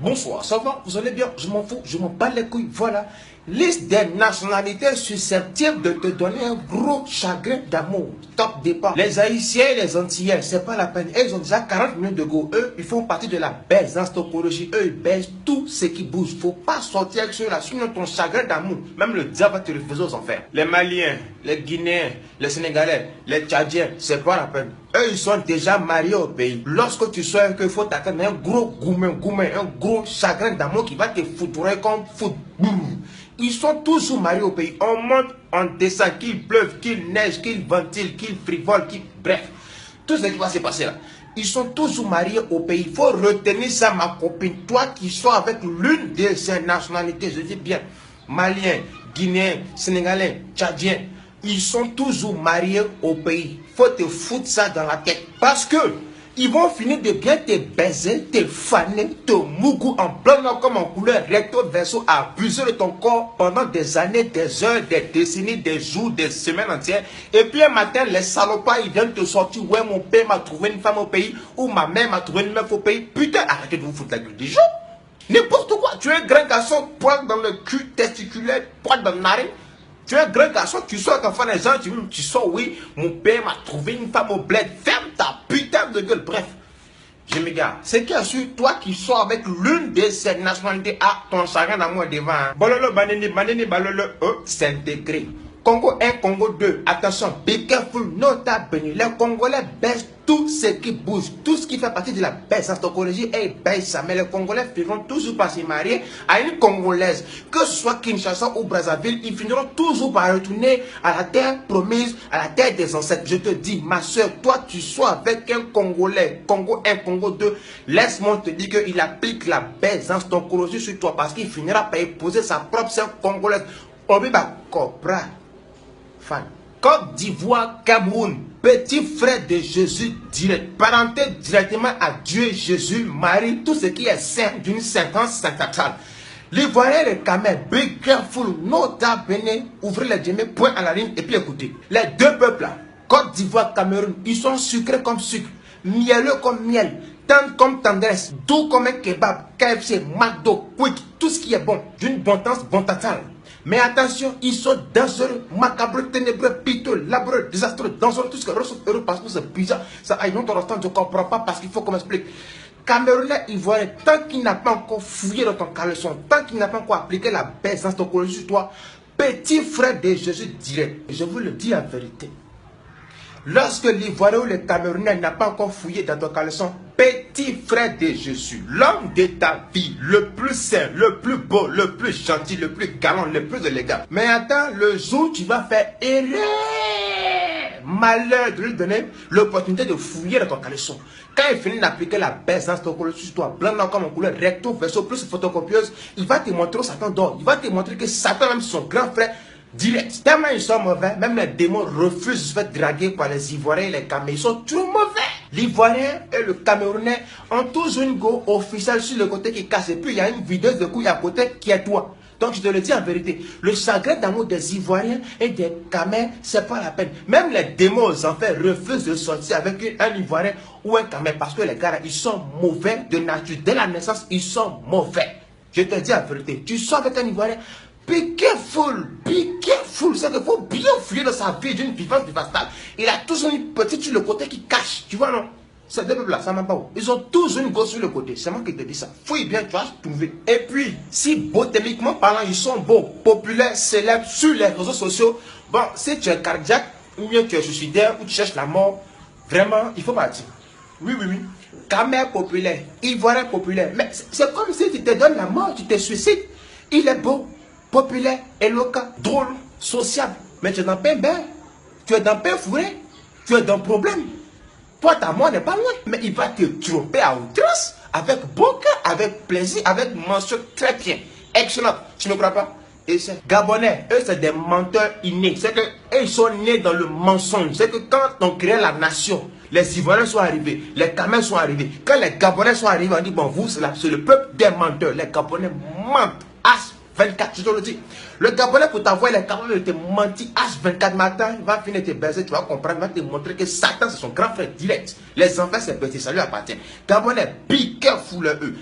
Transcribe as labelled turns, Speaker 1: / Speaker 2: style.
Speaker 1: Bonsoir, ça va? Vous allez bien? Je m'en fous, je m'en bats les couilles. Voilà. Liste des nationalités susceptibles de te donner un gros chagrin d'amour. Top départ. Les Haïtiens et les Antillais, c'est pas la peine. Ils ont déjà 40 minutes de go. Eux, ils font partie de la baisse en stocologie. Eux, ils baissent tout ce qui bouge. Faut pas sortir avec ceux-là. Sinon, ton chagrin d'amour, même le diable va te refuser aux enfers. Les Maliens, les Guinéens, les Sénégalais, les Tchadiens, c'est pas la peine. Eux, ils sont déjà mariés au pays. Lorsque tu sais qu'il faut t'attendre un gros gourmet, un gros chagrin d'amour qui va te foutre comme foot. Ils sont toujours mariés au pays. On monte, on descend, qu'il pleuve, qu'il neige, qu'il ventile, qu'il frivole, bref. Tout ce qui va se passer là. Ils sont toujours mariés au pays. Il faut retenir ça, ma copine. Toi qui sois avec l'une de ces nationalités, je dis bien, Maliens, Guinéens, Sénégalais, Tchadiens, ils sont toujours mariés au pays. Faut te foutre ça dans la tête. Parce que ils vont finir de bien te baiser, te faner, te mougou en blanc comme en couleur recto verso, abuser de ton corps pendant des années, des heures, des décennies, des jours, des semaines entières. Et puis un matin, les salopards, ils viennent te sortir. Ouais, mon père m'a trouvé une femme au pays, ou ma mère m'a trouvé une meuf au pays. Putain, arrêtez de vous foutre la gueule des gens. N'importe quoi. Tu es un grand garçon, poil dans le cul testiculaire, poil dans le narine. Tu es un grand garçon, tu sors quand les gens, tu sors, oui, mon père m'a trouvé une femme au bled. Ferme ta putain de gueule. Bref, je me garde. C'est qui assure, toi qui sors avec l'une de ces nationalités, ton chagrin d'amour devant. Bololo, banini, balolo, s'intégrer. Congo 1, Congo 2, attention, be careful, nota bene. Les Congolais baissent tout ce qui bouge, tout ce qui fait partie de la baisse en stocologie, et ils baissent ça. Mais les Congolais finiront toujours par se marier à une Congolaise. Que ce soit Kinshasa ou Brazzaville, ils finiront toujours par retourner à la terre promise, à la terre des ancêtres. Je te dis, ma soeur, toi tu sois avec un Congolais, Congo 1, Congo 2, laisse-moi te dire qu'il applique la baisse en stocologie sur toi parce qu'il finira par épouser sa propre sœur congolaise. Obiba Cobra. Côte d'Ivoire, Cameroun, petit frère de Jésus direct, parenté directement à Dieu, Jésus, Marie, tout ce qui est saint d'une sentence sacerdotal. L'Ivoirien et le Camer, be careful, nota bene, ouvrez les guillemets, point à la ligne et puis écoutez. Les deux peuples là, Côte d'Ivoire, Cameroun, ils sont sucrés comme sucre, mielleux comme miel, tendre comme tendresse, doux comme un kebab, KFC, McDo, Quick, tout ce qui est bon, d'une bontance bontatale. Mais attention, ils sont dangereux, macabreux, ténébreux, piteux, laboureux, désastreux, dangereux, tout ce que heureux parce que c'est bizarre. Ça a une autre instant, je ne comprends pas parce qu'il faut qu'on m'explique. Camerounais, Ivoirien, tant qu'il n'a pas encore fouillé dans ton caleçon, tant qu'il n'a pas encore appliqué la baisse dans ton collège sur toi, petit frère de Jésus direct, je vous le dis en vérité. Lorsque l'Ivoirien ou le Camerounais n'a pas encore fouillé dans ton caleçon, petit frère de Jésus, l'homme de ta vie, le plus saint, le plus beau, le plus gentil, le plus galant, le plus élégant. Mais attends, le jour où tu vas faire erreur, malheur de lui donner l'opportunité de fouiller dans ton caleçon. Quand il finit d'appliquer la baisse dans ton collège sur toi, blanc comme en couleur recto, verso, plus photocopieuse, il va te montrer où Satan dort. Il va te montrer que Satan, même son grand frère, direct. Tellement ils sont mauvais, même les démons refusent de se faire draguer par les Ivoiriens et les Camerounais. Ils sont trop mauvais. L'Ivoirien et le Camerounais ont toujours une go officielle sur le côté qui casse. Et puis il y a une vidéo de couille à côté qui est toi. Donc je te le dis en vérité, le chagrin d'amour des Ivoiriens et des Camerounais, c'est pas la peine. Même les démons aux enfers refusent de sortir avec un Ivoirien ou un Camerounais parce que les gars là, ils sont mauvais de nature. Dès la naissance, ils sont mauvais. Je te dis en vérité, tu sors avec un Ivoirien, be careful, c'est qu'il faut bien fouiller dans sa vie d'une vivance dévastable. Il a toujours une petite sur le côté qui cache, tu vois non? Ces deux peuples là, ça m'a pas où. Ils ont tous une gosse sur le côté, c'est moi qui te dis ça. Fouille bien, tu vas trouver. Et puis, si botaniquement parlant, ils sont beaux, populaires, célèbres sur les réseaux sociaux, bon, si tu es cardiaque, ou bien tu es suicidaire, ou tu cherches la mort, vraiment, il faut partir. Oui. Camer populaire, Ivoirien populaire, mais c'est comme si tu te donnes la mort, tu te suicides. Il est beau, populaire, éloquent, drôle, sociable. Mais tu es dans pain bain, tu es dans pain fourré, tu es dans problème. Toi, ta mort n'est pas loin, mais il va te tromper à outrance, avec bon cœur, avec plaisir, avec mention très bien. Excellent, tu ne crois pas? Et c'est Gabonais, eux c'est des menteurs innés. C'est que ils sont nés dans le mensonge. C'est que quand on crée la nation, les Ivoiriens sont arrivés, les Camerounais sont arrivés. Quand les Gabonais sont arrivés, on dit bon, vous c'est le peuple des menteurs. Les Gabonais mentent. H24, je te le dis. Le Gabonais pour t'envoyer les Camerounais de te mentir H24 matin, il va finir te baiser, tu vas comprendre, il va te montrer que Satan c'est son grand frère direct. Les enfants c'est petit, ça lui appartient. Gabonais, be careful eux.